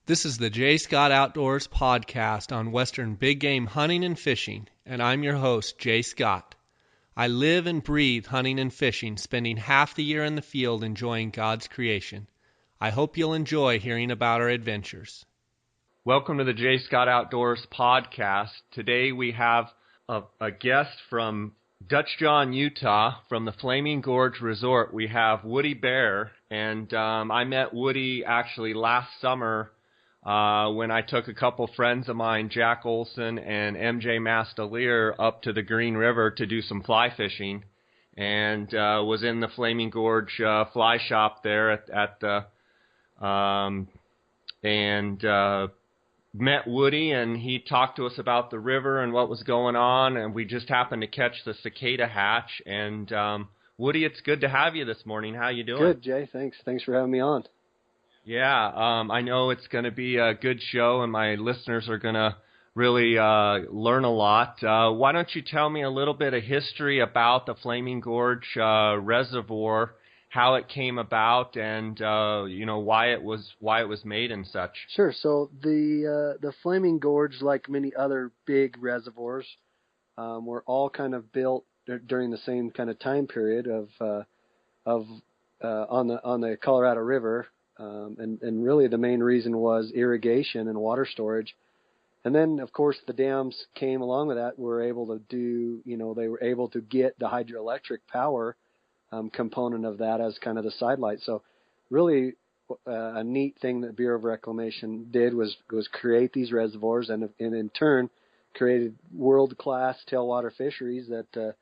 This is the J. Scott Outdoors podcast on Western big game hunting and fishing, and I'm your host, Jay Scott. I live and breathe hunting and fishing, spending half the year in the field enjoying God's creation. I hope you'll enjoy hearing about our adventures. Welcome to the J. Scott Outdoors podcast. Today we have a guest from Dutch John, Utah, from the Flaming Gorge Resort. We have Woody Bair, and I met Woody actually last summer when I took a couple friends of mine, Jack Olson and MJ Mastalier, up to the Green River to do some fly fishing, and was in the Flaming Gorge fly shop there at the met Woody, and he talked to us about the river and what was going on, and we just happened to catch the cicada hatch. And Woody, it's good to have you this morning. How you doing? Good, Jay. Thanks for having me on. Yeah, I know it's going to be a good show, and my listeners are going to really learn a lot. Why don't you tell me a little bit of history about the Flaming Gorge Reservoir, how it came about, and why it was made and such. Sure. So the Flaming Gorge, like many other big reservoirs, were all kind of built during the same kind of time period on the Colorado River. And really the main reason was irrigation and water storage. And then, of course, the dams came along with that. They were able to get the hydroelectric power component of that as kind of the sidelight. So really a neat thing that Bureau of Reclamation did was create these reservoirs and in turn created world-class tailwater fisheries that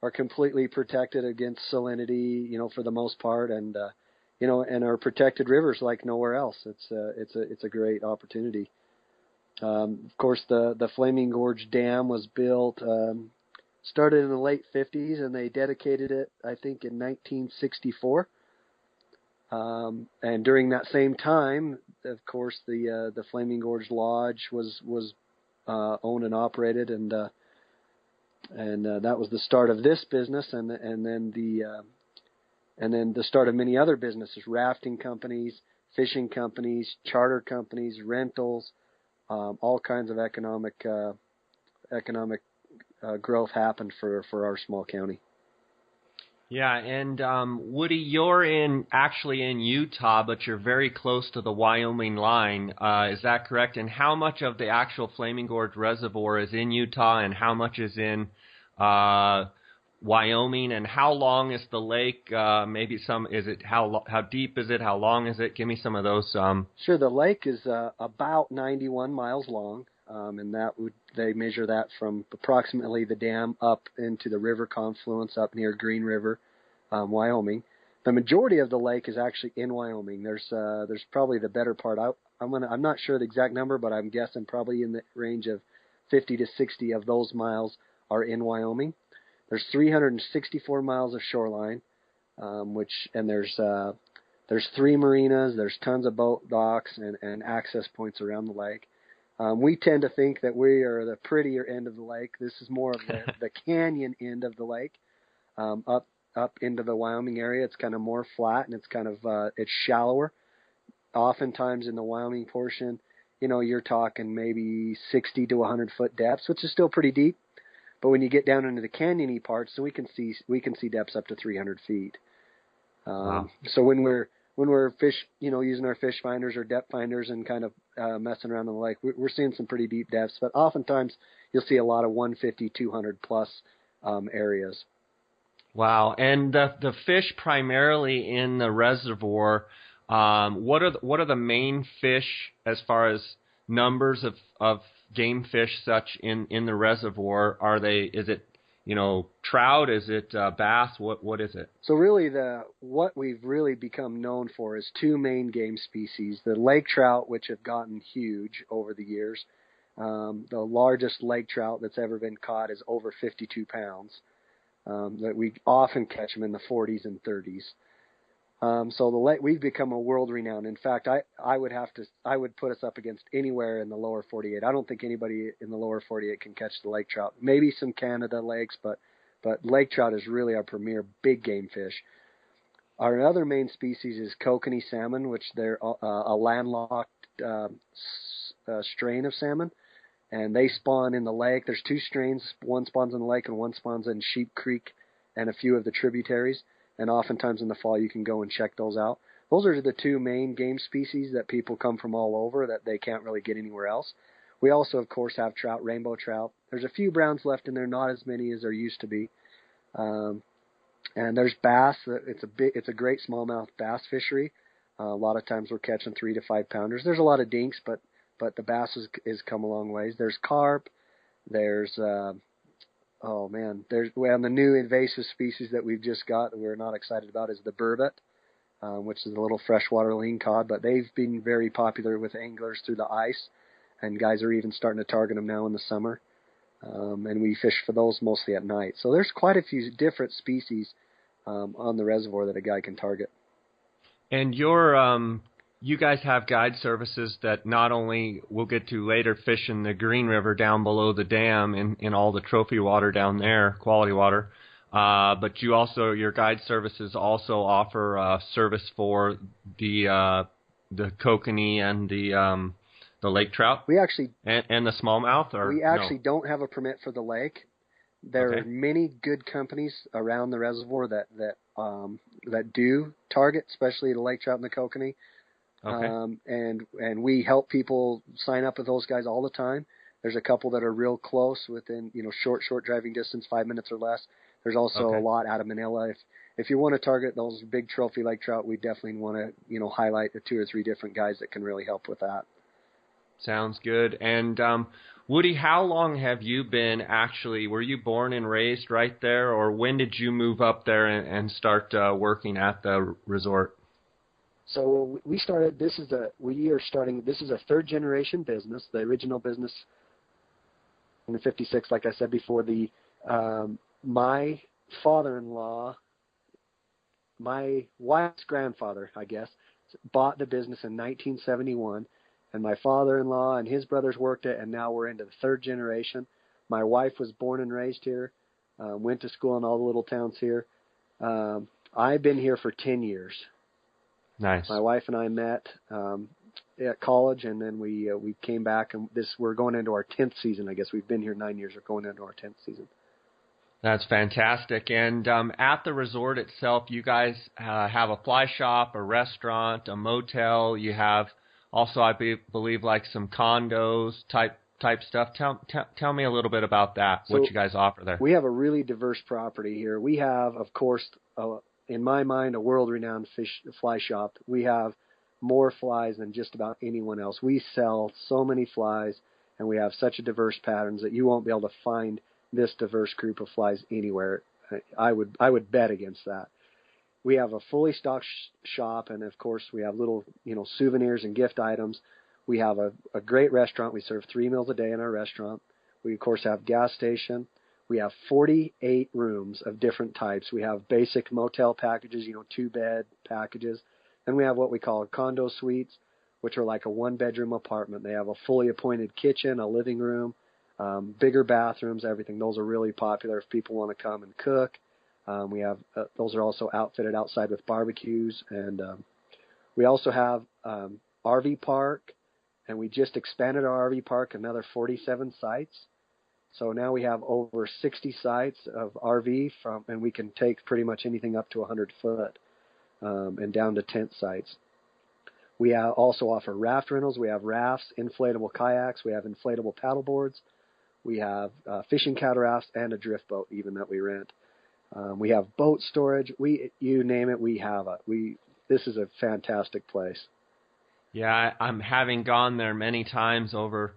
are completely protected against salinity, for the most part, and are protected rivers like nowhere else. It's a great opportunity. Of course, the Flaming Gorge Dam was built, started in the late 50s, and they dedicated it, I think, in 1964. And during that same time, of course, the Flaming Gorge Lodge was owned and operated, and that was the start of this business, and then the start of many other businesses: rafting companies, fishing companies, charter companies, rentals, all kinds of economic growth happened for our small county. Yeah, and Woody, you're actually in Utah, but you're very close to the Wyoming line. Is that correct? And how much of the actual Flaming Gorge Reservoir is in Utah, and how much is in Wyoming? And how long is the lake? How deep is it? How long is it? Give me some of those. Sure. The lake is about 91 miles long, and they measure that from approximately the dam up into the river confluence up near Green River, Wyoming. The majority of the lake is actually in Wyoming. There's probably the better part. I'm not sure the exact number, but I'm guessing probably in the range of 50 to 60 of those miles are in Wyoming. There's 364 miles of shoreline, there's 3 marinas. There's tons of boat docks and access points around the lake. We tend to think that we are the prettier end of the lake. This is more of the canyon end of the lake, up into the Wyoming area. It's kind of more flat, and it's kind of it's shallower. Oftentimes in the Wyoming portion, you're talking maybe 60 to 100 foot depths, which is still pretty deep. But when you get down into the canyon-y parts, so we can see depths up to 300 feet. Wow. So when we're using our fish finders or depth finders and kind of messing around in the lake, we're seeing some pretty deep depths. But oftentimes you'll see a lot of 150, 200 plus areas. Wow. And the fish primarily in the reservoir, what are the main fish as far as numbers of game fish such in the reservoir? Is it trout? Is it bass? What is it? So really what we've really become known for is 2 main game species: the lake trout, which have gotten huge over the years. The largest lake trout that's ever been caught is over 52 pounds. That we often catch them in the 40s and 30s. So the lake, we've become a world renowned. In fact, I would put us up against anywhere in the lower 48. I don't think anybody in the lower 48 can catch the lake trout. Maybe some Canada lakes, but lake trout is really our premier big game fish. Our other main species is kokanee salmon, which they're a landlocked strain of salmon, and they spawn in the lake. There's two strains. One spawns in the lake and one spawns in Sheep Creek and a few of the tributaries. And oftentimes in the fall you can go and check those out. Those are the two main game species that people come from all over that they can't really get anywhere else. We also, of course, have trout, rainbow trout. There's a few browns left in there, not as many as there used to be. And there's bass. It's a great smallmouth bass fishery. A lot of times we're catching 3 to 5 pounders. There's a lot of dinks, but the bass is come a long ways. There's carp. There's there's the new invasive species that we've just got that we're not excited about is the burbot, which is a little freshwater lean cod. But they've been very popular with anglers through the ice, and guys are even starting to target them now in the summer. And we fish for those mostly at night. So there's quite a few different species on the reservoir that a guy can target. And you guys have guide services that not only we'll get to later fish in the Green River down below the dam in all the trophy water down there, quality water, but your guide services also offer service for the kokanee and the lake trout. We actually and the smallmouth, or we actually don't have a permit for the lake. There are many good companies around the reservoir that do target, especially the lake trout and the kokanee. Okay. And we help people sign up with those guys all the time. There's a couple that are real close within, short driving distance, 5 minutes or less. There's also a lot out of Manila. If you want to target those big trophy lake trout, we definitely want to, highlight the 2 or 3 different guys that can really help with that. Sounds good. And Woody, how long have you been were you born and raised right there, or when did you move up there and start working at the resort? So we started, this is a third generation business. The original business in 56, like I said before, my father-in-law, my wife's grandfather, I guess, bought the business in 1971. And my father-in-law and his brothers worked it, and now we're into the third generation. My wife was born and raised here, went to school in all the little towns here. I've been here for 10 years. Nice. My wife and I met at college, and then we came back, and we're going into our 10th season. I guess we've been here 9 years. We're going into our 10th season. That's fantastic. And at the resort itself, you guys have a fly shop, a restaurant, a motel. You have also, I believe, like some condos type stuff. Tell me a little bit about that, what you guys offer there. We have a really diverse property here. We have, of course, in my mind, a world-renowned fly shop. We have more flies than just about anyone else. We sell so many flies, and we have such a diverse patterns that you won't be able to find this diverse group of flies anywhere. I would bet against that. We have a fully stocked shop, and of course we have little, souvenirs and gift items. We have a great restaurant. We serve 3 meals a day in our restaurant. We of course have gas station. We have 48 rooms of different types. We have basic motel packages, 2-bed packages. Then we have what we call condo suites, which are like a 1-bedroom apartment. They have a fully appointed kitchen, a living room, bigger bathrooms, everything. Those are really popular if people want to come and cook. We have those are also outfitted outside with barbecues, and we also have RV park, and we just expanded our RV park another 47 sites. So now we have over 60 sites of RV and we can take pretty much anything up to 100 foot and down to tent sites. We also offer raft rentals. We have rafts, inflatable kayaks. We have inflatable paddle boards. We have fishing catarafts and a drift boat even that we rent. We have boat storage. You name it, we have it. This is a fantastic place. Yeah, I'm having gone there many times over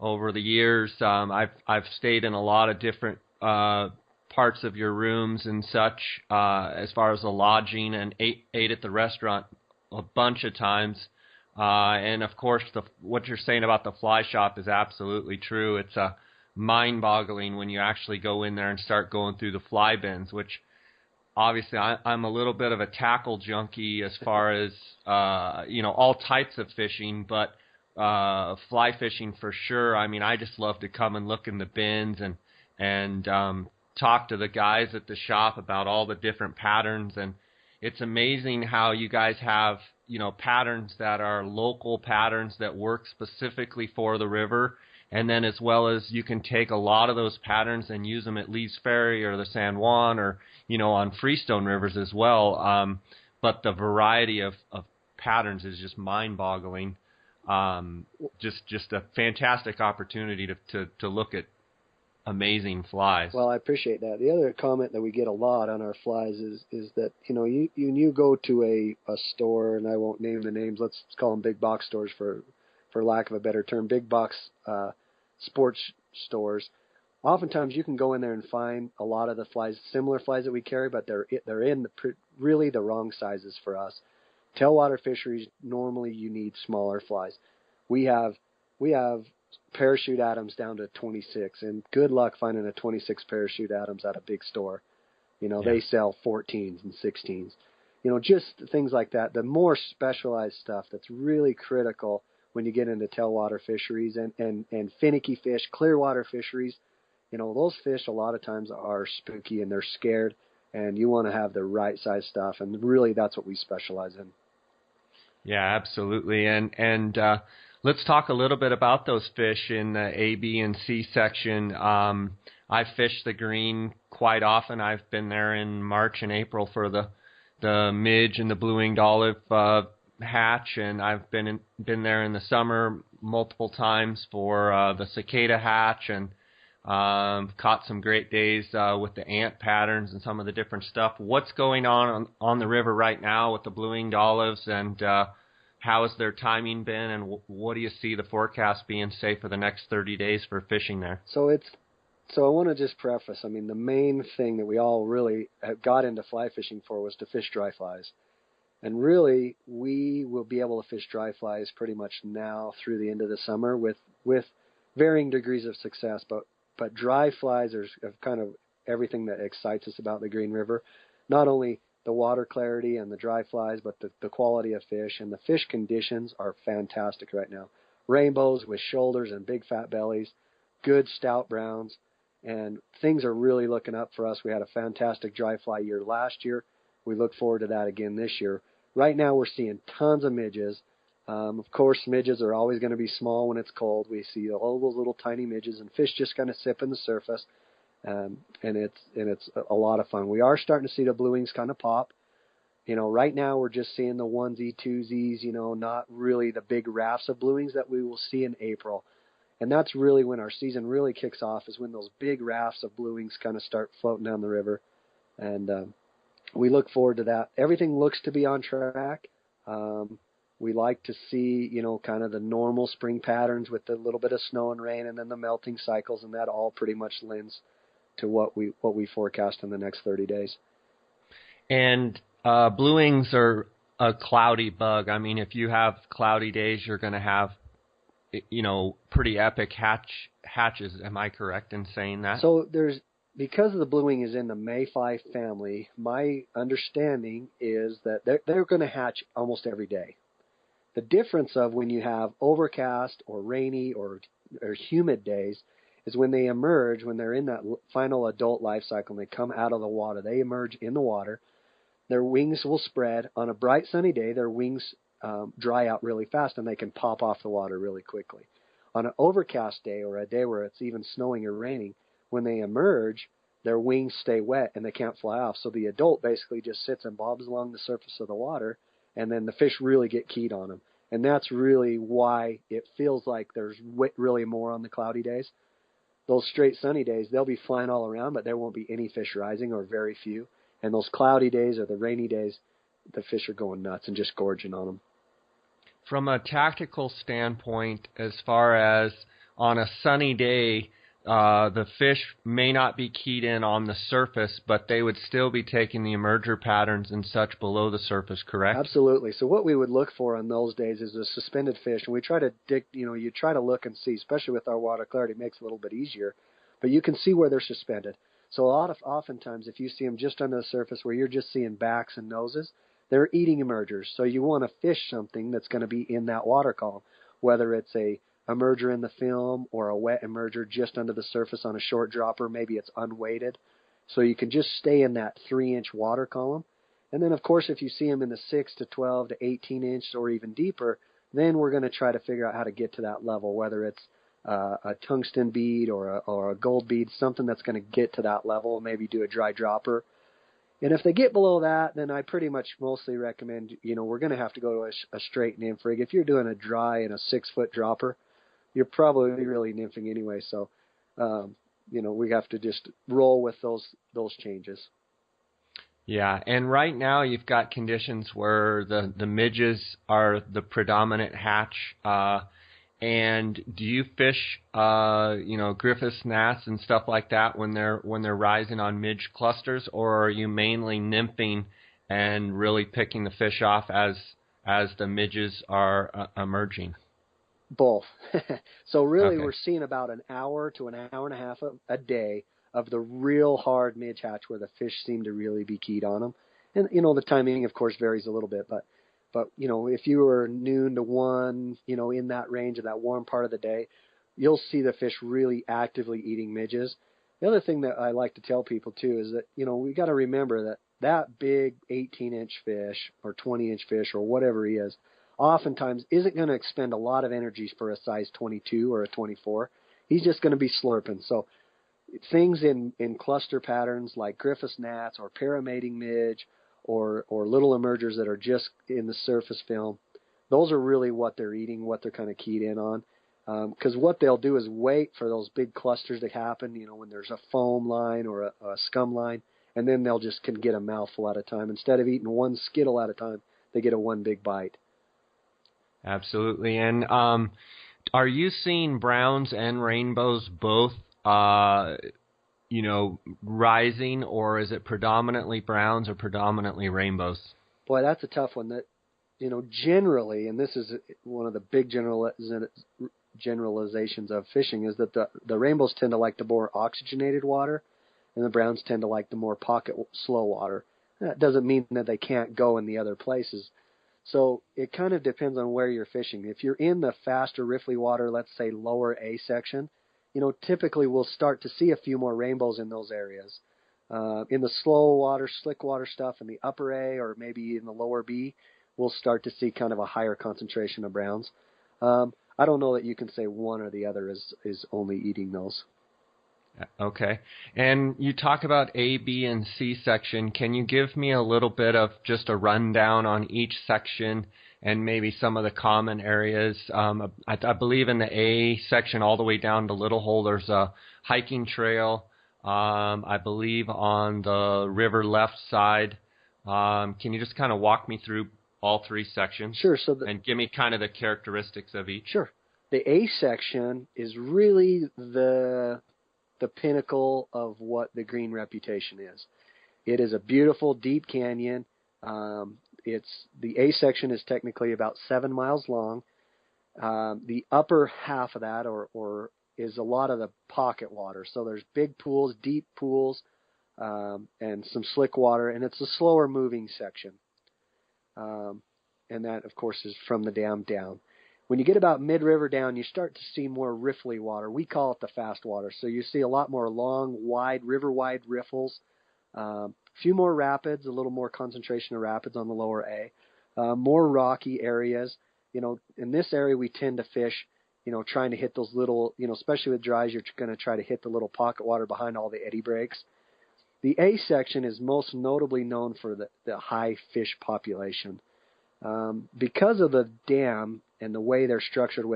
the years. I've stayed in a lot of different parts of your rooms and such, as far as the lodging, and ate at the restaurant a bunch of times. And of course, what you're saying about the fly shop is absolutely true. It's mind-boggling when you actually go in there and start going through the fly bins, which obviously I'm a little bit of a tackle junkie as far as, all types of fishing, but fly fishing for sure. I mean, I just love to come and look in the bins and talk to the guys at the shop about all the different patterns. And it's amazing how you guys have, patterns that are local patterns that work specifically for the river. And then as well as you can take a lot of those patterns and use them at Lee's Ferry or the San Juan or, on Freestone rivers as well. But the variety of patterns is just mind-boggling. Just a fantastic opportunity to look at amazing flies. Well, I appreciate that. The other comment that we get a lot on our flies is that, you go to a store, and I won't name the names, let's call them big box stores for lack of a better term, big box sports stores. Oftentimes you can go in there and find a lot of the flies, similar flies that we carry, but they're in really the wrong sizes for us. Tailwater fisheries, normally you need smaller flies. We have parachute Adams down to 26, and good luck finding a 26 parachute Adams at a big store. They sell 14s and 16s. Just things like that. The more specialized stuff that's really critical when you get into tailwater fisheries and finicky fish, clearwater fisheries, those fish a lot of times are spooky and they're scared, and you want to have the right size stuff, and really that's what we specialize in. Yeah, absolutely. And let's talk a little bit about those fish in the A, B, and C section. I fish the green quite often. I've been there in March and April for the midge and the blue-winged olive hatch, and I've been there in the summer multiple times for the cicada hatch, and caught some great days with the ant patterns and some of the different stuff. What's going on the river right now with the blue-winged olives, and how has their timing been, and what do you see the forecast being, say, for the next 30 days for fishing there? So I want to just preface, the main thing that we all really got into fly fishing for was to fish dry flies. And really, we will be able to fish dry flies pretty much now through the end of the summer with varying degrees of success. But dry flies are kind of everything that excites us about the Green River. Not only the water clarity and the dry flies, but the quality of fish. And the fish conditions are fantastic right now. Rainbows with shoulders and big fat bellies, good stout browns, and things are really looking up for us. We had a fantastic dry fly year last year. We look forward to that again this year. Right now we're seeing tons of midges. Of course, midges are always going to be small when it's cold. We see all those little tiny midges, and fish just kind of sipping the surface, and it's a lot of fun. We are starting to see the blue wings kind of pop. Right now we're just seeing the onesie, twosies, not really the big rafts of blue wings that we will see in April. And that's really when our season really kicks off, is when those big rafts of blue wings kind of start floating down the river. And we look forward to that. Everything looks to be on track. We like to see, kind of the normal spring patterns with the little bit of snow and rain, and then the melting cycles, and that all pretty much lends to what we forecast in the next 30 days. And blue wings are a cloudy bug. If you have cloudy days, you're going to have, pretty epic hatches. Am I correct in saying that? So because the blue wing is in the mayfly family, my understanding is that they're going to hatch almost every day. The difference of when you have overcast or rainy or humid days is when they emerge, when they're in that final adult life cycle and they come out of the water. They emerge in the water. Their wings will spread. On a bright sunny day, their wings dry out really fast and they can pop off the water really quickly. On an overcast day or a day where it's even snowing or raining, when they emerge, their wings stay wet and they can't fly off. So the adult basically just sits and bobs along the surface of the water, and then the fish really get keyed on them. And that's really why it feels like there's really more on the cloudy days. Those straight sunny days, they'll be flying all around, but there won't be any fish rising or very few. And those cloudy days or the rainy days, the fish are going nuts and just gorging on them. From a tactical standpoint, as far as on a sunny day, the fish may not be keyed in on the surface, but they would still be taking the emerger patterns and such below the surface, correct? Absolutely. So what we would look for on those days is a suspended fish, and we try to you try to look and see, especially with our water clarity, it makes it a little bit easier, but you can see where they're suspended. So oftentimes, if you see them just under the surface where you're just seeing backs and noses, they're eating emergers. So you want to fish something that's going to be in that water column, whether it's a emerger in the film or a wet emerger just under the surface on a short dropper. Maybe it's unweighted. So you can just stay in that 3-inch water column. And then, of course, if you see them in the 6 to 12 to 18 inch or even deeper, then we're going to try to figure out how to get to that level, whether it's a tungsten bead or a gold bead, something that's going to get to that level, maybe do a dry dropper. And if they get below that, then I pretty much mostly recommend, we're going to have to go to a straight nymph rig. If you're doing a dry and a 6-foot dropper, you're probably really nymphing anyway. So, we have to just roll with those changes. Yeah, and right now you've got conditions where the midges are the predominant hatch. And do you fish, Griffiths, gnats, and stuff like that when they're rising on midge clusters, or are you mainly nymphing and really picking the fish off as the midges are emerging? Both. So really, Okay. We're seeing about an hour to an hour and a half a day of the real hard midge hatch where the fish seem to really be keyed on them. And, the timing, of course, varies a little bit. But if you were noon to 1, in that range of that warm part of the day, you'll see the fish really actively eating midges. The other thing that I like to tell people, too, is that, we got to remember that big 18-inch fish or 20-inch fish or whatever he is, oftentimes isn't going to expend a lot of energy for a size 22 or a 24. He's just going to be slurping. So things in cluster patterns like Griffiths gnats or paramating midge or little emergers that are just in the surface film, those are really what they're eating, what they're kind of keyed in on. Because what they'll do is wait for those big clusters to happen, when there's a foam line or a scum line, and then they'll just can get a mouthful at a time. Instead of eating one skittle at a time, they get a one big bite. Absolutely. And are you seeing browns and rainbows both, rising, or is it predominantly browns or predominantly rainbows? Boy, that's a tough one. That, generally, and this is one of the big generalizations of fishing, is that the rainbows tend to like the more oxygenated water, and the browns tend to like the more pocket slow water. That doesn't mean that they can't go in the other places. So it kind of depends on where you're fishing. If you're in the faster riffly water, let's say lower A section, typically we'll start to see a few more rainbows in those areas. In the slow water, slick water stuff in the upper A or maybe in the lower B, we'll start to see kind of a higher concentration of browns. I don't know that you can say one or the other is only eating those. Okay. And you talk about A, B, and C section. Can you give me a little bit of just a rundown on each section and maybe some of the common areas? I believe in the A section all the way down to Little Hole, there's a hiking trail. I believe on the river left side. Can you just kind of walk me through all three sections? Sure. And give me kind of the characteristics of each. Sure. The A section is really the pinnacle of what the green reputation is. It is a beautiful, deep canyon. The A section is technically about 7 miles long. The upper half of that, or is a lot of the pocket water. So there's big pools, deep pools, and some slick water, and it's a slower moving section. And that, of course, is from the dam down. When you get about mid-river down, you start to see more riffly water. We call it the fast water. So you see a lot more long, wide, river-wide riffles, a few more rapids, a little more concentration of rapids on the lower A, more rocky areas. In this area, we tend to fish, trying to hit those little, especially with dries, you're going to try to hit the little pocket water behind all the eddy breaks. The A section is most notably known for the high fish population. Because of the dam and the way they're structured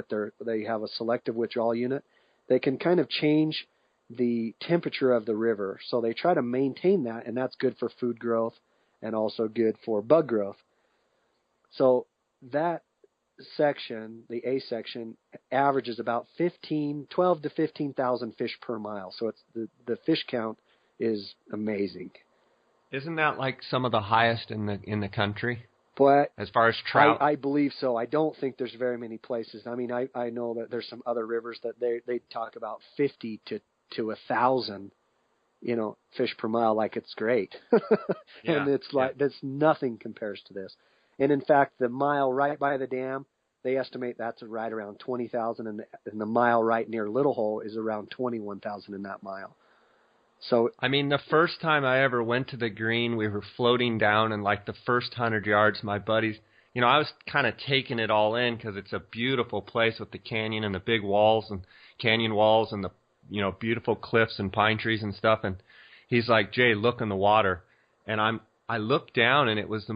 they have a selective withdrawal unit, they can kind of change the temperature of the river. So they try to maintain that, and that's good for food growth and also good for bug growth. So that section, the A section, averages about 12 to 15,000 fish per mile. So it's the fish count is amazing. Isn't that like some of the highest in the country? But as far as trout, I believe so. I don't think there's very many places. I mean, I know that there's some other rivers that they talk about 50 to 1,000, fish per mile, like it's great. And it's like that's nothing compares to this. And in fact, the mile right by the dam, they estimate that's right around 20,000, and the mile right near Little Hole is around 21,000 in that mile. So I mean, the first time I ever went to the green, we were floating down, and like the first 100 yards, my buddies, I was kind of taking it all in because it's a beautiful place with the canyon and the big walls and canyon walls and the, beautiful cliffs and pine trees and stuff. And he's like, Jay, look in the water. And I looked down, and it was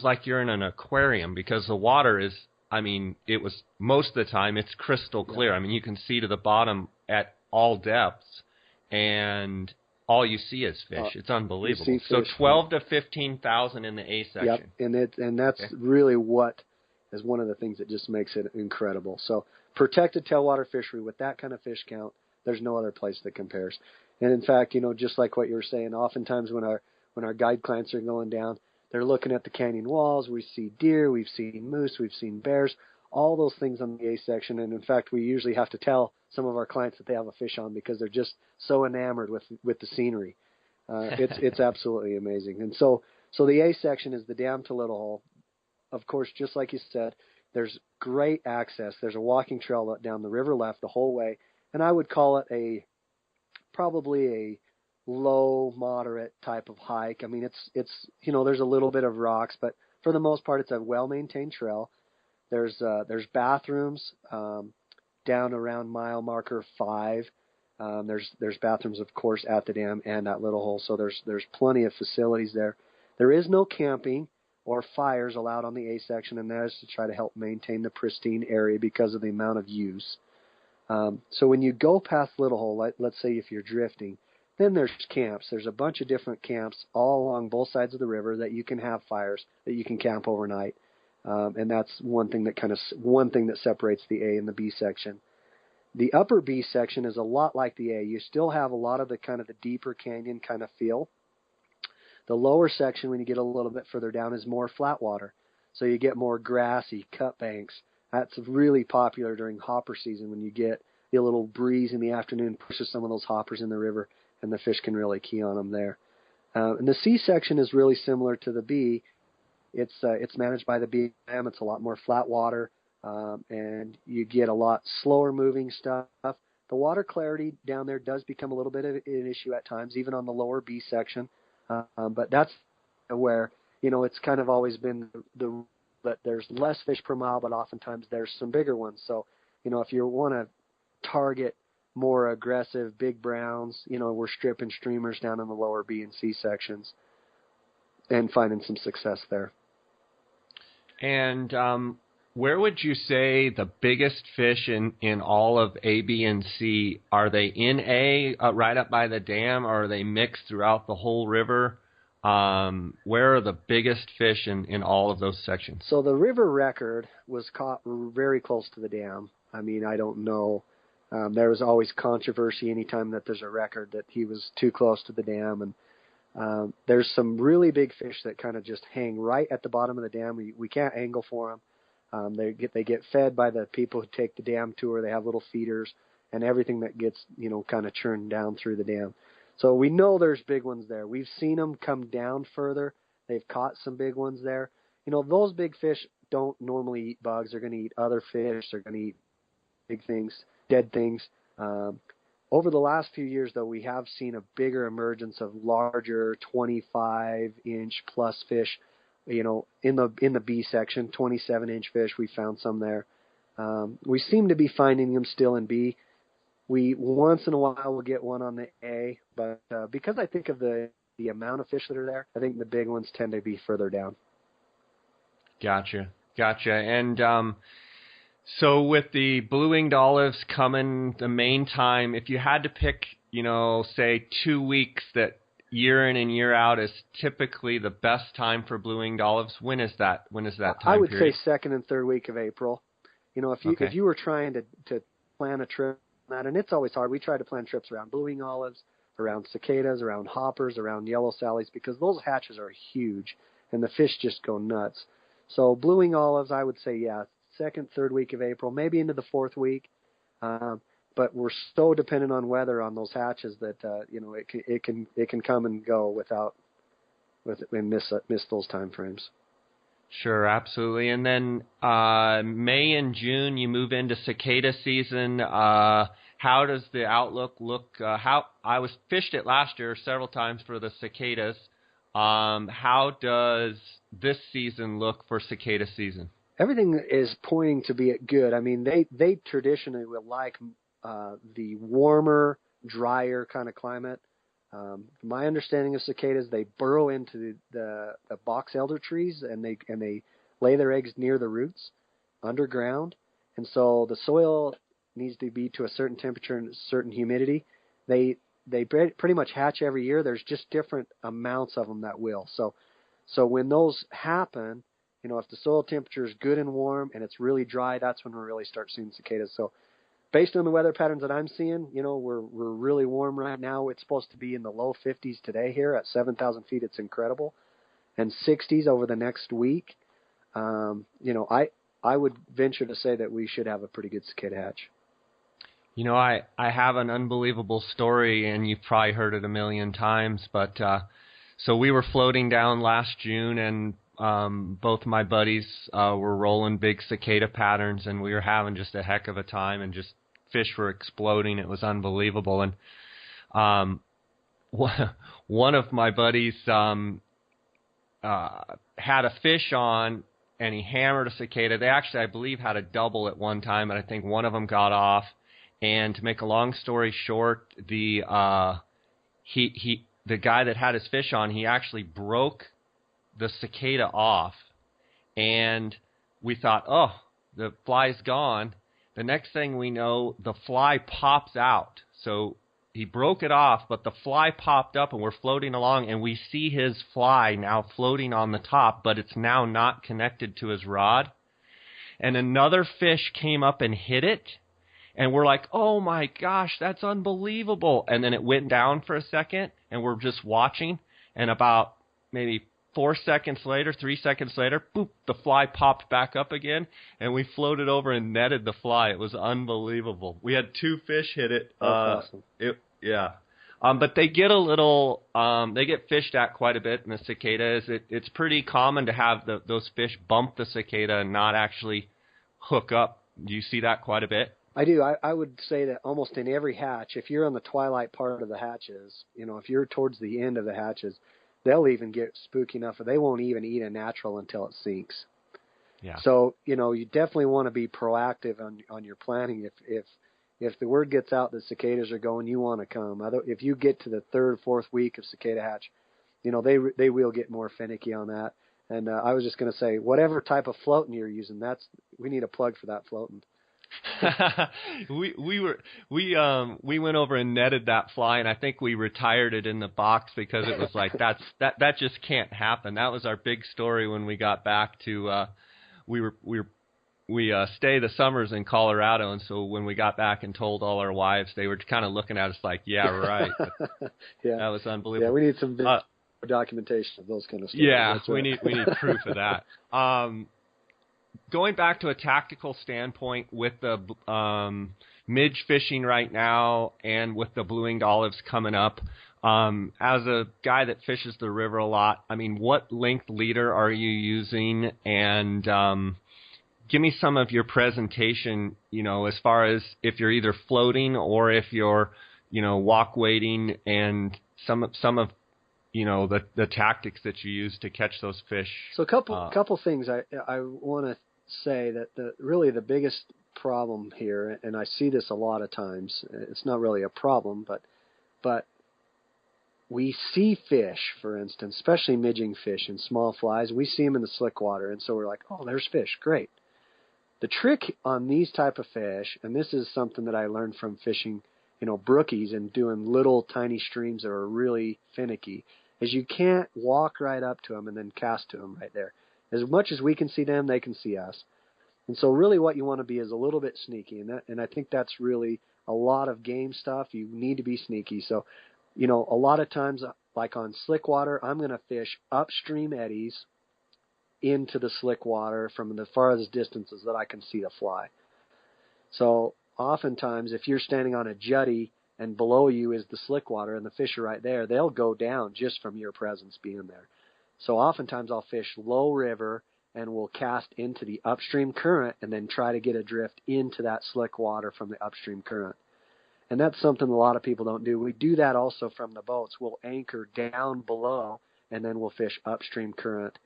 like you're in an aquarium because the water is, it was most of the time it's crystal clear. Yeah. You can see to the bottom at all depths, and all you see is fish. It's unbelievable. Fish, so 12 to 15,000 in the A section. Yep, and that's really what is one of the things that just makes it incredible. So protected tailwater fishery with that kind of fish count, there's no other place that compares. And in fact, just like what you were saying, oftentimes when our guide clients are going down, they're looking at the canyon walls. We see deer, we've seen moose, we've seen bears, all those things on the A section. And in fact, we usually have to tell some of our clients that they have a fish on because they're just so enamored with the scenery. It's absolutely amazing. And so the A section is the dam to Little Hole. Of course, just like you said, there's great access. There's a walking trail down the river left the whole way, and I would call it probably a low, moderate type of hike. It's there's a little bit of rocks, but for the most part, it's a well-maintained trail. There's bathrooms down around mile marker 5. There's bathrooms, of course, at the dam and at Little Hole, so there's plenty of facilities there. There is no camping or fires allowed on the A section, and that is to try to help maintain the pristine area because of the amount of use. So when you go past Little Hole, let's say if you're drifting, then there's camps. There's a bunch of different camps all along both sides of the river that you can have fires, that you can camp overnight. And that's one thing that separates the A and the B section. The upper B section is a lot like the A. You still have a lot of the kind of the deeper canyon kind of feel. The lower section, when you get a little bit further down, is more flat water. So you get more grassy cut banks. That's really popular during hopper season when you get a little breeze in the afternoon, pushes some of those hoppers in the river, and the fish can really key on them there. And the C section is really similar to the B. It's managed by the BM. It's a lot more flat water, and you get a lot slower moving stuff. The water clarity down there does become a little bit of an issue at times, even on the lower B section. But that's where, it's kind of always been that there's less fish per mile, but oftentimes there's some bigger ones. So, if you want to target more aggressive big browns, we're stripping streamers down in the lower B and C sections and finding some success there. And where would you say the biggest fish in all of A, B, and C, are they in A, right up by the dam, or are they mixed throughout the whole river? Where are the biggest fish in all of those sections? So the river record was caught very close to the dam. I don't know. There was always controversy anytime that there's a record that he was too close to the dam. And there's some really big fish that kind of just hang right at the bottom of the dam. We can't angle for them. They get fed by the people who take the dam tour. They have little feeders and everything that gets, kind of churned down through the dam. So we know there's big ones there. We've seen them come down further. They've caught some big ones there. Those big fish don't normally eat bugs. They're going to eat other fish. They're going to eat big things, dead things. Over the last few years, though, we have seen a bigger emergence of larger 25-inch plus fish, in the B section, 27-inch fish. We found some there. We seem to be finding them still in B. We once in a while will get one on the A, but because I think of the amount of fish that are there, I think the big ones tend to be further down. Gotcha. And so with the blue-winged olives coming the main time, if you had to pick, say 2 weeks that year in and year out is typically the best time for blue-winged olives, when is that time I would period? say second and third week of April. If you were trying to plan a trip, and it's always hard. We try to plan trips around blue-winged olives, around cicadas, around hoppers, around yellow sallies, because those hatches are huge and the fish just go nuts. So blue-winged olives, I would say, second, third week of April, maybe into the fourth week. But we're so dependent on weather on those hatches that it can come and go and miss those time frames. Sure, absolutely. And then May and June, you move into cicada season. how does the outlook look? How I was fished it last year several times for the cicadas. How does this season look for cicada season? Everything is pointing to be good. I mean, they traditionally would like the warmer, drier kind of climate. My understanding of cicadas, they burrow into the box elder trees and they lay their eggs near the roots, underground, and so the soil needs to be to a certain temperature and a certain humidity. They pretty much hatch every year. There's just different amounts of them that will. So when those happen, if the soil temperature is good and warm and it's really dry, that's when we really start seeing cicadas. So based on the weather patterns that I'm seeing, we're really warm right now. It's supposed to be in the low 50s today here at 7,000 feet. It's incredible. And 60s over the next week. I would venture to say that we should have a pretty good cicada hatch. I have an unbelievable story, and you've probably heard it a million times, but so we were floating down last June, and both my buddies were rolling big cicada patterns, and we were having just a heck of a time, and just fish were exploding. It was unbelievable. And one of my buddies had a fish on, and he hammered a cicada. They actually, I believe, had a double at one time, and I think one of them got off. And to make a long story short, the guy that had his fish on, he actually broke the cicada off, and we thought, oh, the fly's gone. The next thing we know, the fly pops out. So he broke it off, but the fly popped up, and we're floating along, and we see his fly now floating on the top, but it's now not connected to his rod. And another fish came up and hit it, and we're like, oh my gosh, that's unbelievable. And then it went down for a second, and we're just watching, and about maybe 3 seconds later, boop, the fly popped back up again, and we floated over and netted the fly. It was unbelievable. We had 2 fish hit it. That's awesome. But they get they get fished at quite a bit in the cicadas. It's pretty common to have those fish bump the cicada and not actually hook up. Do you see that quite a bit? I do. I would say that almost in every hatch, if you're on the twilight part of the hatches, if you're towards the end of the hatches, they'll even get spooky enough that they won't even eat a natural until it sinks. Yeah. So, you definitely want to be proactive on your planning. If the word gets out that cicadas are going, you want to come. If you get to the 3rd or 4th week of cicada hatch, they will get more finicky on that. And I was just going to say, whatever type of floating you're using, we need a plug for that floating. we went over and netted that fly, and I think we retired it in the box because it was like that just can't happen. That was our big story when we got back to we stay the summers in Colorado, and so when we got back and told all our wives, they were kind of looking at us like, yeah, right. Yeah, that was unbelievable. Yeah, we need some documentation of those kind of stories. Yeah, right. we need proof of that. Going back to a tactical standpoint with the midge fishing right now and with the blue-winged olives coming up, as a guy that fishes the river a lot, I mean, what length leader are you using? And give me some of your presentation, as far as if you're either floating or if you're, walk wading, and some of the tactics that you use to catch those fish. So a couple things I want to say that really the biggest problem here, and I see this a lot of times, it's not really a problem, but we see fish, for instance, especially midging fish and small flies, we see them in the slick water, and so we're like, oh, there's fish, great. The trick on these type of fish, and this is something that I learned from fishing, brookies and doing little tiny streams that are really finicky, is you can't walk right up to them and then cast to them right there. As much as we can see them, they can see us. And so really what you want to be is a little bit sneaky, and I think that's really a lot of game stuff. You need to be sneaky. So, a lot of times, like on slick water, I'm going to fish upstream eddies into the slick water from the farthest distances that I can see the fly. So oftentimes, if you're standing on a jutty and below you is the slick water and the fish are right there, they'll go down just from your presence being there. So oftentimes I'll fish low river and we'll cast into the upstream current and then try to get a drift into that slick water from the upstream current. And that's something a lot of people don't do. We do that also from the boats. We'll anchor down below, and then we'll fish upstream current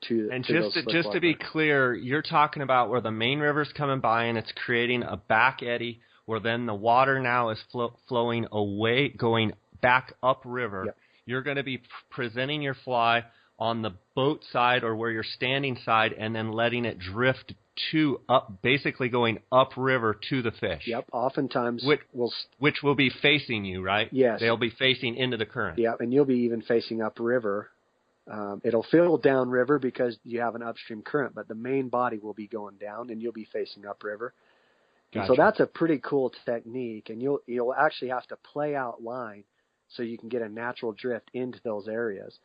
to those slick just to be water. clear, you're talking about where the main river's coming by and it's creating a back eddy where then the water now is flowing away, going back upriver. Yep. You're going to be presenting your fly on the boat side or where you're standing side and then letting it drift basically going upriver to the fish. Yep. Oftentimes, which will be facing you, right? Yes. They'll be facing into the current. Yep, and you'll be even facing upriver. It'll feel downriver because you have an upstream current, but the main body will be going down, and you'll be facing upriver. Gotcha. So that's a pretty cool technique, and you'll actually have to play out line so you can get a natural drift into those areas.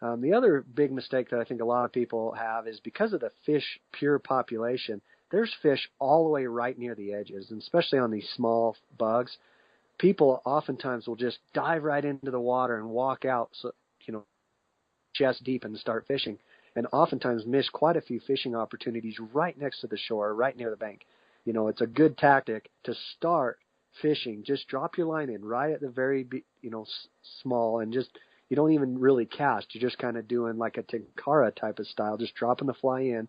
The other big mistake that I think a lot of people have is because of the fish pure population, there's fish all the way right near the edges, and especially on these small bugs. People oftentimes will just dive right into the water and walk out, chest deep and start fishing, and oftentimes miss quite a few fishing opportunities right next to the shore, right near the bank. It's a good tactic to start fishing. Just drop your line in right at the very, small, and just, you don't even really cast. You're just kind of doing like a tenkara type of style, just dropping the fly in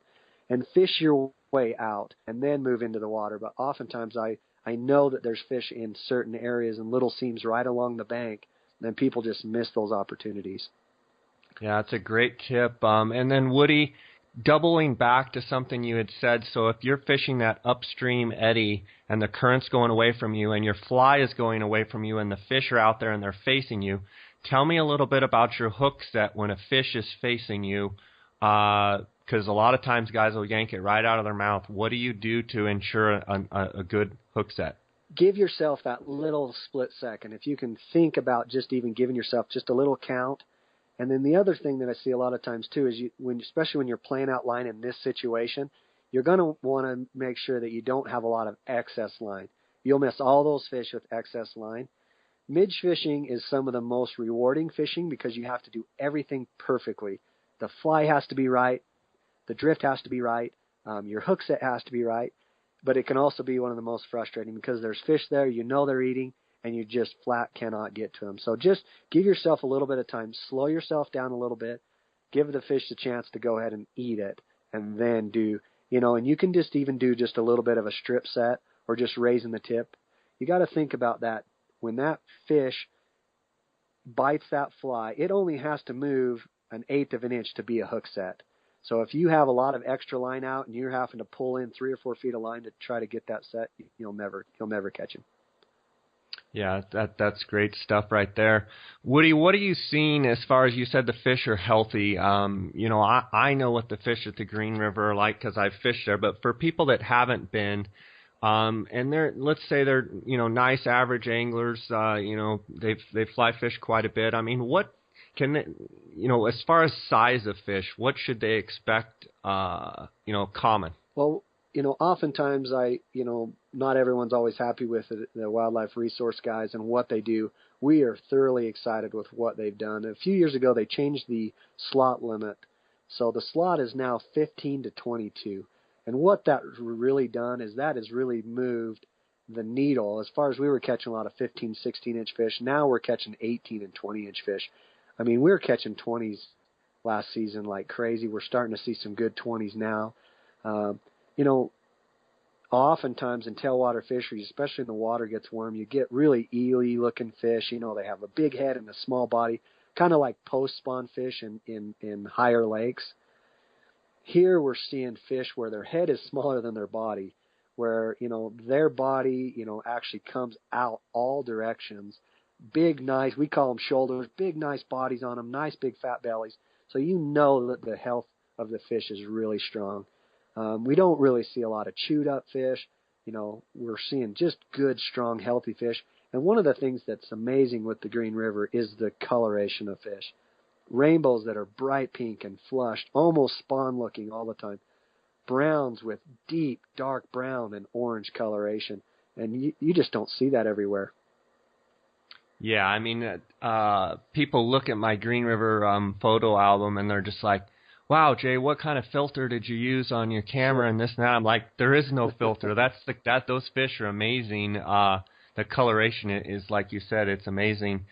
and fish your way out and then move into the water. But oftentimes I know that there's fish in certain areas and little seams right along the bank, and people just miss those opportunities. Yeah, that's a great tip. And then, Woody, doubling back to something you had said, so if you're fishing that upstream eddy and the current's going away from you and your fly is going away from you and the fish are out there and they're facing you, tell me a little bit about your hook set when a fish is facing you, because a lot of times guys will yank it right out of their mouth. What do you do to ensure a good hook set? Give yourself that little split second. If you can think about just even giving yourself just a little count. And then the other thing that I see a lot of times too is especially when you're playing out line in this situation, you're going to want to make sure that you don't have a lot of excess line. You'll miss all those fish with excess line. Midge fishing is some of the most rewarding fishing because you have to do everything perfectly. The fly has to be right. The drift has to be right. Your hook set has to be right. But it can also be one of the most frustrating because there's fish there, they're eating, and you just flat cannot get to them. So just give yourself a little bit of time. Slow yourself down a little bit. Give the fish the chance to go ahead and eat it, and then and you can just even do just a little bit of a strip set or just raising the tip. You got to think about that. When that fish bites that fly, it only has to move 1/8 of an inch to be a hook set. So if you have a lot of extra line out and you're having to pull in 3 or 4 feet of line to try to get that set, you'll never catch him. Yeah, that's great stuff right there. Woody, what are you seeing as far as you said the fish are healthy? I know what the fish at the Green River are like because I've fished there, but for people that haven't been, and let's say they're, nice average anglers, they fly fish quite a bit. I mean, what can they, as far as size of fish, what should they expect, common? Well, oftentimes not everyone's always happy with the wildlife resource guys and what they do. We are thoroughly excited with what they've done. A few years ago, they changed the slot limit. So the slot is now 15 to 22. And what that's really done is that has really moved the needle. As far as we were catching a lot of 15, 16-inch fish, now we're catching 18 and 20-inch fish. I mean, we were catching 20s last season like crazy. We're starting to see some good 20s now. Oftentimes in tailwater fisheries, especially when the water gets warm, you get really eel-y looking fish. They have a big head and a small body, kind of like post-spawn fish in higher lakes. Here we're seeing fish where their head is smaller than their body, where, their body, actually comes out all directions. Big, nice, we call them shoulders, big, nice bodies on them, nice big fat bellies. So that the health of the fish is really strong. We don't really see a lot of chewed up fish. We're seeing just good, strong, healthy fish. And one of the things that's amazing with the Green River is the coloration of fish. Rainbows that are bright pink and flushed, almost spawn looking all the time. Browns with deep, dark brown and orange coloration. And you just don't see that everywhere. Yeah, I mean, people look at my Green River photo album and they're just like, wow, Jay, what kind of filter did you use on your camera and this and that? I'm like, there is no filter. Those fish are amazing. the coloration is, like you said, it's amazing.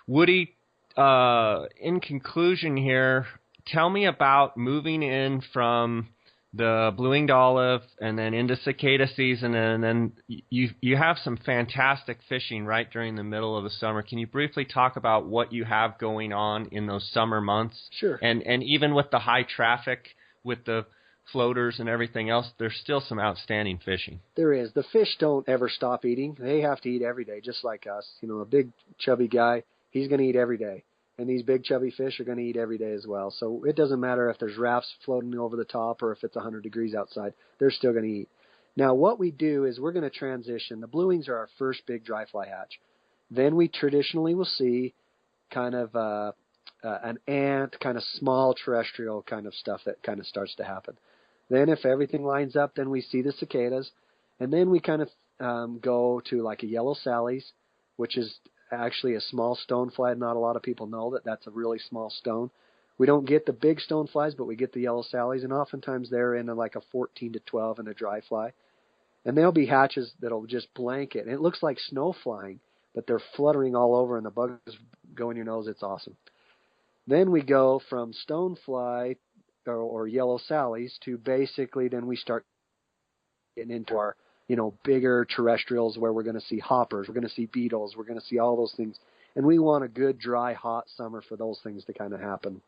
Woody, in conclusion here, tell me about moving in from the blue-winged olive and then into cicada season, and then you have some fantastic fishing right during the middle of the summer. Can you briefly talk about what you have going on in those summer months? Sure. And even with the high traffic, with the floaters and everything else, there's still some outstanding fishing. There is. The fish don't ever stop eating. They have to eat every day, just like us. You know, a big chubby guy, he's going to eat every day. And these big chubby fish are going to eat every day as well. So it doesn't matter if there's rafts floating over the top or if it's 100 degrees outside. They're still going to eat. Now, what we do is we're going to transition. The blue wings are our first big dry fly hatch. Then we traditionally will see kind of an ant, kind of small terrestrial kind of stuff that kind of starts to happen. Then if everything lines up, then we see the cicadas. And then we kind of go to like a yellow Sally's, which is actually a small stonefly. Not a lot of people know that that's a really small stone. We don't get the big stoneflies, but we get the yellow Sallies, and oftentimes they're in like a 14 to 12 in a dry fly. And there'll be hatches that'll just blanket. And it looks like snow flying, but they're fluttering all over, and the bugs go in your nose. It's awesome. Then we go from stonefly or yellow Sallies to basically then we start getting into our bigger terrestrials where we're going to see hoppers, we're going to see beetles, we're going to see all those things. And we want a good, dry, hot summer for those things to kind of happen.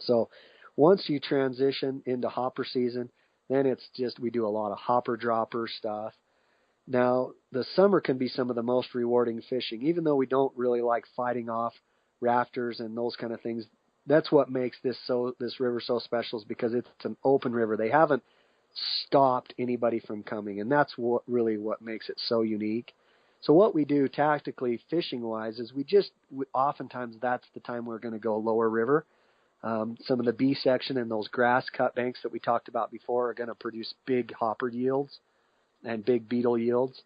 So once you transition into hopper season, then it's just we do a lot of hopper dropper stuff. Now, the summer can be some of the most rewarding fishing. Even though we don't really like fighting off rafters and those kind of things, that's what makes this river so special, is because it's an open river. They haven't stopped anybody from coming, and that's what makes it so unique. So what we do tactically, fishing-wise, is oftentimes that's the time we're going to go lower river. Some of the B section and those grass cut banks that we talked about before are going to produce big hopper yields and big beetle yields.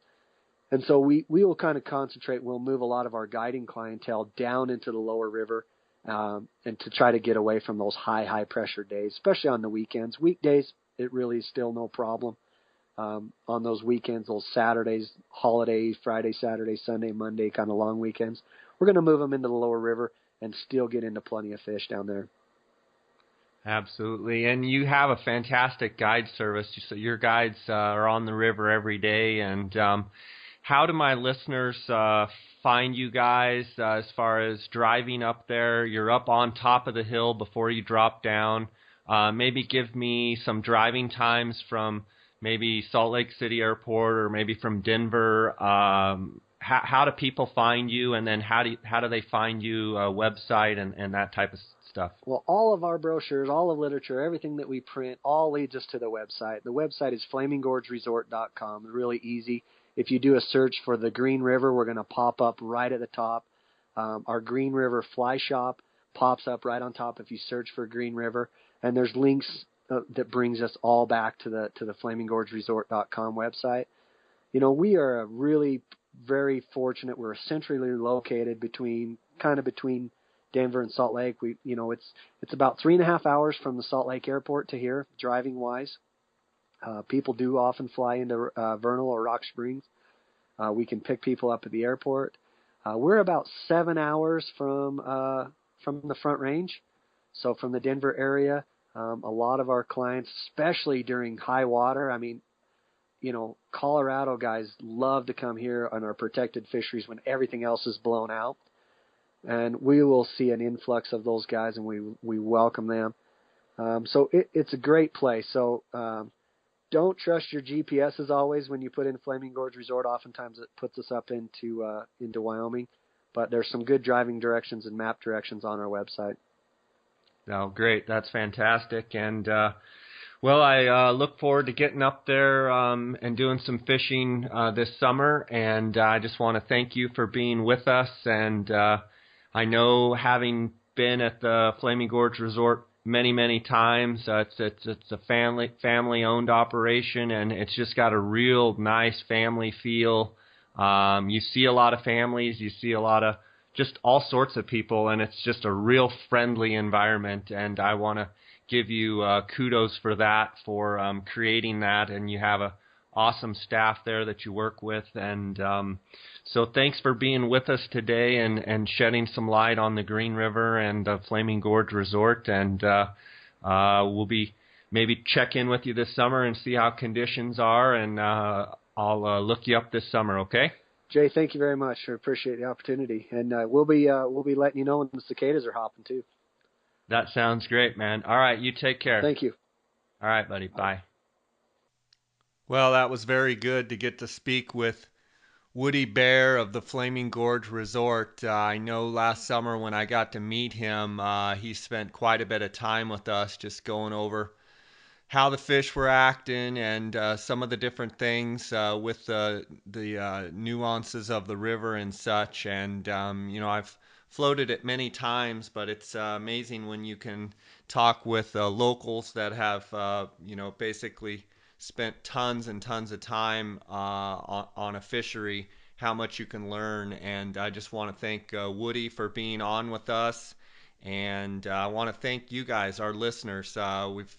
And so we will kind of concentrate. We'll move a lot of our guiding clientele down into the lower river and to try to get away from those high pressure days, especially on the weekends. Weekdays, it really is still no problem. On those weekends, those Saturdays, holidays, Friday, Saturday, Sunday, Monday, kind of long weekends, we're going to move them into the lower river and still get into plenty of fish down there. Absolutely. And you have a fantastic guide service. So your guides are on the river every day. And how do my listeners find you guys as far as driving up there? You're up on top of the hill before you drop down. Maybe give me some driving times from maybe Salt Lake City Airport or maybe from Denver. How do people find you, and then how do they find you, a website and that type of stuff? Well, all of our brochures, all of literature, everything that we print, all leads us to the website. The website is flaminggorgeresort.com. Really easy. If you do a search for the Green River, we're going to pop up right at the top. Our Green River Fly Shop pops up right on top if you search for Green River. And there's links that brings us all back to the flaminggorgeresort.com website. We are really very fortunate. We're centrally located between Denver and Salt Lake. It's about 3.5 hours from the Salt Lake Airport to here, driving wise. People do often fly into Vernal or Rock Springs. We can pick people up at the airport. We're about 7 hours from the Front Range. So from the Denver area, a lot of our clients, especially during high water, Colorado guys love to come here on our protected fisheries when everything else is blown out. And we will see an influx of those guys, and we welcome them. So it's a great place. So don't trust your GPS as always when you put in Flaming Gorge Resort. Oftentimes it puts us up into Wyoming. But there's some good driving directions and map directions on our website. Oh, great. That's fantastic. And, I look forward to getting up there and doing some fishing this summer. And I just want to thank you for being with us. And I know, having been at the Flaming Gorge Resort many, many times, it's a family-owned operation, and it's just got a real nice family feel. You see a lot of families. You see a lot of just all sorts of people, and it's just a real friendly environment, and I want to give you kudos for that, for creating that, and you have a awesome staff there that you work with. And so thanks for being with us today and shedding some light on the Green River and Flaming Gorge Resort. And we'll be maybe check in with you this summer and see how conditions are. And I'll look you up this summer, okay? Jay, thank you very much. I appreciate the opportunity. And we'll be letting you know when the cicadas are hopping, too. That sounds great, man. All right, you take care. Thank you. All right, buddy. Bye. Well, that was very good to get to speak with Woody Bair of the Flaming Gorge Resort. I know last summer when I got to meet him, he spent quite a bit of time with us just going over how the fish were acting and some of the different things with the nuances of the river and such. And I've floated it many times, but it's amazing when you can talk with locals that have basically spent tons and tons of time on a fishery, how much you can learn. And I just want to thank Woody for being on with us. And I want to thank you guys, our listeners. We've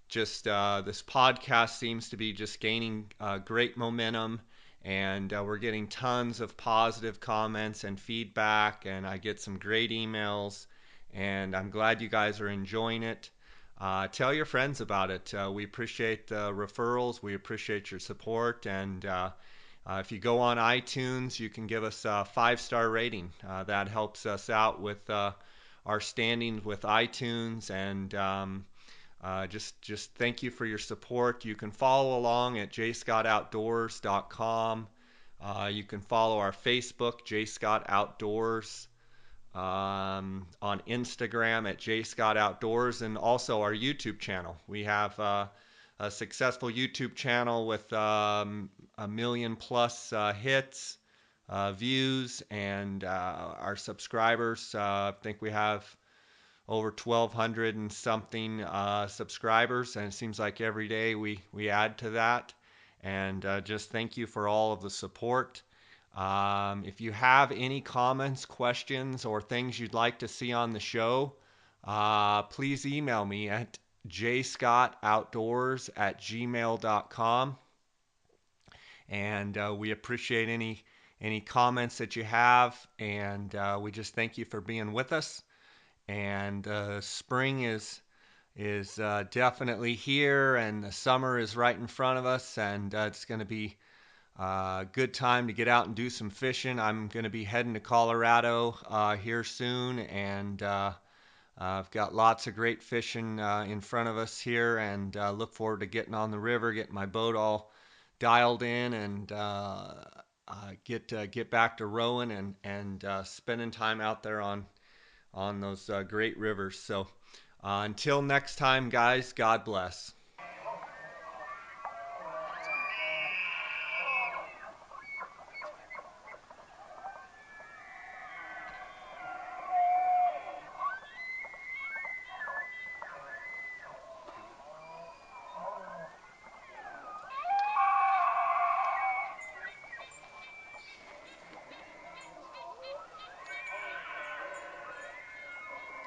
just this podcast seems to be just gaining great momentum, and we're getting tons of positive comments and feedback, and I get some great emails, and I'm glad you guys are enjoying it. Tell your friends about it. We appreciate the referrals. We appreciate your support, and if you go on iTunes, you can give us a 5-star rating. That helps us out with our standings with iTunes, and just thank you for your support. You can follow along at jscottoutdoors.com. You can follow our Facebook, jscottoutdoors, on Instagram at jscottoutdoors, and also our YouTube channel. We have a successful YouTube channel with a million plus hits, views, and our subscribers. I think we have over 1,200 and something subscribers, and it seems like every day we add to that. And just thank you for all of the support. If you have any comments, questions, or things you'd like to see on the show, please email me at jscottoutdoors@gmail.com. And we appreciate any comments that you have, and we just thank you for being with us. And spring is definitely here, and the summer is right in front of us, and it's going to be a good time to get out and do some fishing. I'm going to be heading to Colorado here soon, and I've got lots of great fishing in front of us here, and look forward to getting on the river, getting my boat all dialed in, and get back to rowing and spending time out there on those great rivers. So until next time, guys, God bless.